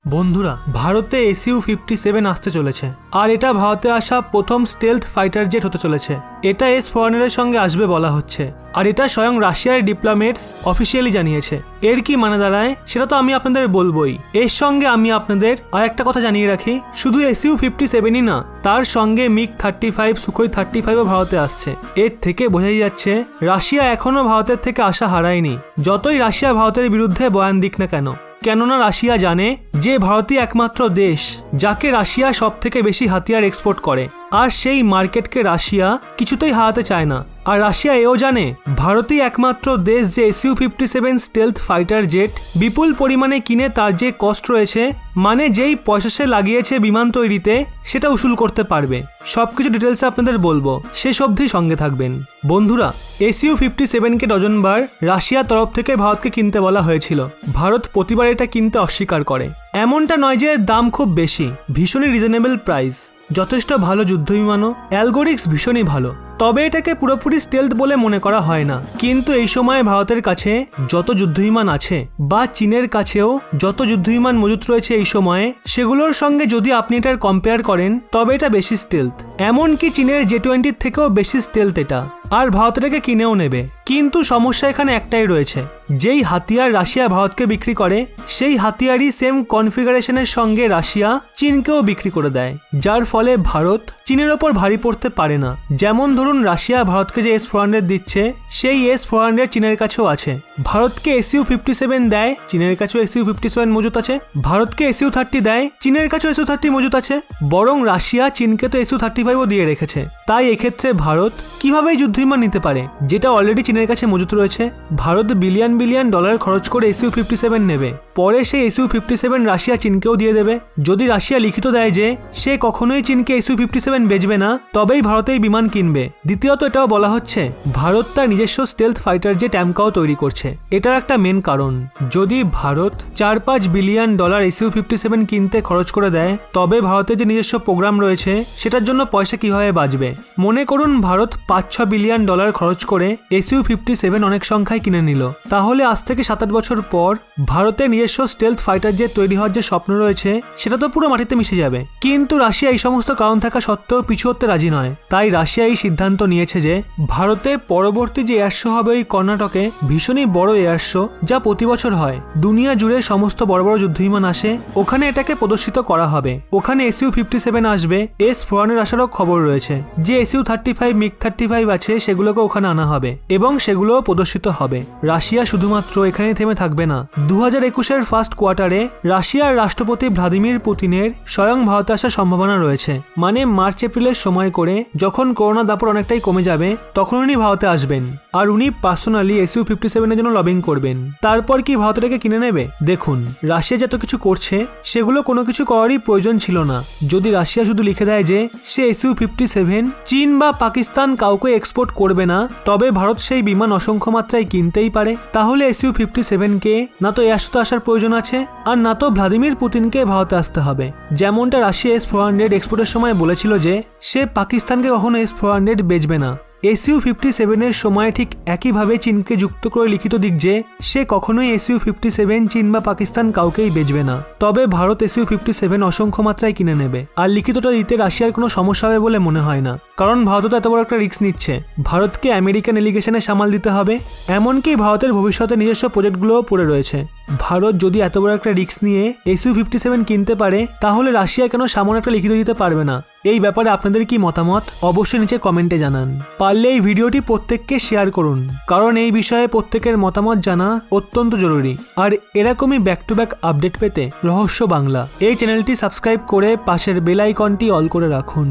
বন্ধুরা, ভারতে SU-57 আসতে চলেছে আর এটা ভারতে আসা প্রথম স্টেলথ ফাইটার জেট হতে চলেছে। এটা S-400 সঙ্গে আসবে বলা হচ্ছে, আর এটা স্বয়ং রাশিয়ার ডিপ্লোমেটস অফিসিয়ালি জানিয়েছে। এর কি মানে দাঁড়ায় সেটা তো আমি আপনাদের বলবোই। এর সঙ্গে আমি আপনাদের আর একটা কথা জানিয়ে রাখি, শুধু SU-57ই না, তার সঙ্গে MiG-35, সুখোই 35ও ভারতে আসছে। এর থেকে বোঝাই যাচ্ছে রাশিয়া এখনো ভারতের থেকে আশা হারায়নি, যতই রাশিয়া ভারতের বিরুদ্ধে বয়ান দিক না কেন। কেননা রাশিয়া জানে যে ভারতই একমাত্র দেশ যাকে রাশিয়া সব থেকে বেশি হাতিয়ার এক্সপোর্ট করে, আর সেই মার্কেটকে রাশিয়া কিছুতেই হারাতে চায় না। আর রাশিয়া এও জানে ভারতই একমাত্র দেশ যে SU-57 স্টেলথ ফাইটার জেট বিপুল পরিমাণে কিনে তার যে কস্ট রয়েছে, মানে যেই পয়সা সে লাগিয়েছে বিমান তৈরিতে, সেটা উসুল করতে পারবে। সবকিছু ডিটেলসে আপনাদের বলবো, শেষ অবধি সঙ্গে থাকবেন। বন্ধুরা, SU-57কে ডজনবার রাশিয়ার তরফ থেকে ভারতকে কিনতে বলা হয়েছিল। ভারত প্রতিবার এটা কিনতে অস্বীকার করে। এমনটা নয় যে দাম খুব বেশি, ভীষণই রিজনেবল প্রাইস, যথেষ্ট ভালো যুদ্ধবিমানও, অ্যালগোরিক্স ভীষণই ভালো। তবে এটাকে পুরোপুরি স্টেলথ বলে মনে করা হয় না। কিন্তু এই সময় ভারতের কাছে যত যুদ্ধবিমান আছে বা চীনের কাছেও যত যুদ্ধবিমান মজুত রয়েছে এই সময়ে, সেগুলোর সঙ্গে যদি আপনি এটার কম্পেয়ার করেন তবে এটা বেশি স্টেলথ। এমনকি চীনের J-20 থেকেও বেশি স্টেলথ এটা, আর ভারত এটাকে কিনেও নেবে। কিন্তু সমস্যা এখানে একটাই রয়েছে, যেই হাতিয়ার রাশিয়া ভারতকে বিক্রি করে সেই হাতিয়ারই সেম কনফিগারেশনের সঙ্গে রাশিয়া চীনকেও বিক্রি করে দেয়, যার ফলে ভারত চীনের ওপর ভারী পড়তে পারে না। যেমন ধরুন, রাশিয়া ভারতকে যে S-400 দিচ্ছে, সেই S-400 চীনের কাছেও আছে। ভারতকে SU-57 দেয়, চীনের কাছেও SU-57 মজুত আছে। ভারতকে SU-30 দেয়, চীনের কাছেও SU-30 মজুত আছে। বরং রাশিয়া চীনকে তো SU-35ও দিয়ে রেখেছে। তাই এক্ষেত্রে ভারত কিভাবে যুদ্ধবিমান নিতে পারে যেটা অলরেডি চীনের কাছে মজুত রয়েছে? ভারত বিলিয়ন বিলিয়ন ডলার খরচ করে SU-57 নেবে, পরে সেই SU-57 রাশিয়া চীনকেও দিয়ে দেবে। যদি রাশিয়া লিখিত দেয় যে সে কখনোই চীনকে SU-57 বেচবে না, তবেই ভারতেই বিমান কিনবে। দ্বিতীয়ত, এটাও বলা হচ্ছে ভারত তার নিজস্ব স্টেলথ ফাইটার জেট অ্যামকাও তৈরি করছে। এটার একটা মেন কারণ, যদি ভারত 4-5 বিলিয়ন ডলার SU-57 কিনতে খরচ করে দেয়, তবে ভারতের যে নিজস্ব প্রোগ্রাম রয়েছে সেটার জন্য পয়সা কিভাবে বাঁচবে? মনে করুন ভারত 5-6 বিলিয়ন ডলার খরচ করে SU-57 অনেক সংখ্যায় কিনে নিল, তাহলে আজ থেকে 7-8 বছর পর ভারতের নিজস্ব স্টেলথ ফাইটার জেট তৈরি হওয়ার যে স্বপ্ন রয়েছে সেটা তো পুরো মাটিতে মিশে যাবে। কিন্তু রাশিয়া এই সমস্ত কারণ থাকা সত্ত্বেও পিছু হতে রাজি নয়। তাই রাশিয়া এই সিদ্ধান্ত নিয়েছে যে ভারতে পরবর্তী যে এয়ার শো হবে ওই কর্ণাটকে, ভীষণই বড় এয়ার শো, যা প্রতি বছর হয়। দুনিয়া জুড়ে সমস্ত বড় বড় যুদ্ধবিমান আসে, ওখানে এটাকে প্রদর্শিত করা হবে। ওখানে SU-57 আসবে, S-400 আসারও খবর রয়েছে। যে SU-35, MiG-35 আছে সেগুলোকে ওখানে আনা হবে এবং সেগুলোও প্রদর্শিত হবে। রাশিয়া শুধুমাত্র এখানেই থেমে থাকবে না। 2021-এর ফার্স্ট কোয়ার্টারে রাশিয়ার রাষ্ট্রপতি ভ্লাদিমির পুতিনের স্বয়ং ভারতে আসার সম্ভাবনা রয়েছে। মানে মার্চ-এপ্রিলের সময় করে, যখন করোনা দাপট অনেকটাই কমে যাবে, তখন উনি ভারতে আসবেন আর উনি পার্সোনালি SU-57 এর জন্য লবিং করবেন। তারপর কি ভারত এটাকে কিনে নেবে? দেখুন, রাশিয়া যত কিছু করছে সেগুলো কোনো কিছু করারই প্রয়োজন ছিল না। যদি রাশিয়া শুধু লিখে দেয় যে সে SU-57 চীন বা পাকিস্তান কাউকে এক্সপোর্ট করবে না, তবে ভারত সেই বিমান অসংখ্য মাত্রায় কিনতেই পারে। তাহলে SU-57কে না তো এয়ার শোতে আসার প্রয়োজন আছে, আর না তো ভ্লাদিমির পুতিনকে ভারতে আসতে হবে। যেমনটা রাশিয়া S-400 এক্সপোর্টের সময় বলেছিল যে সে পাকিস্তানকে কখনো S-400 বেচবে না। SU-57 এর সময় ঠিক একইভাবে চীনকে যুক্ত করে লিখিত দিক যে সে কখনোই SU-57 চীন বা পাকিস্তান কাউকেই বেচবে না। তবে ভারত SU-57 অসংখ্য মাত্রায় কিনে নেবে, আর লিখিতটা দিতে রাশিয়ার কোনো সমস্যা হবে বলে মনে হয় না। কারণ ভারত তো এত বড় একটা রিস্ক নিচ্ছে, ভারতকে আমেরিকান এলিগেশনে সামাল দিতে হবে। এমনকি ভারতের ভবিষ্যতে নিজস্ব প্রজেক্টগুলোও পড়ে রয়েছে। ভারত যদি এত বড় একটা রিস্ক নিয়ে SU-57 কিনতে পারে, তাহলে রাশিয়া কেন সামনে একটা লিখিত দিতে পারবে না? এই ব্যাপারে আপনাদের কি মতামত অবশ্যই নিচে কমেন্টে জানান। পারলে এই ভিডিওটি প্রত্যেককে শেয়ার করুন, কারণ এই বিষয়ে প্রত্যেকের মতামত জানা অত্যন্ত জরুরি। আর এরকমই ব্যাক টু ব্যাক আপডেট পেতে রহস্য বাংলা এই চ্যানেলটি সাবস্ক্রাইব করে পাশের বেল আইকনটি অল করে রাখুন।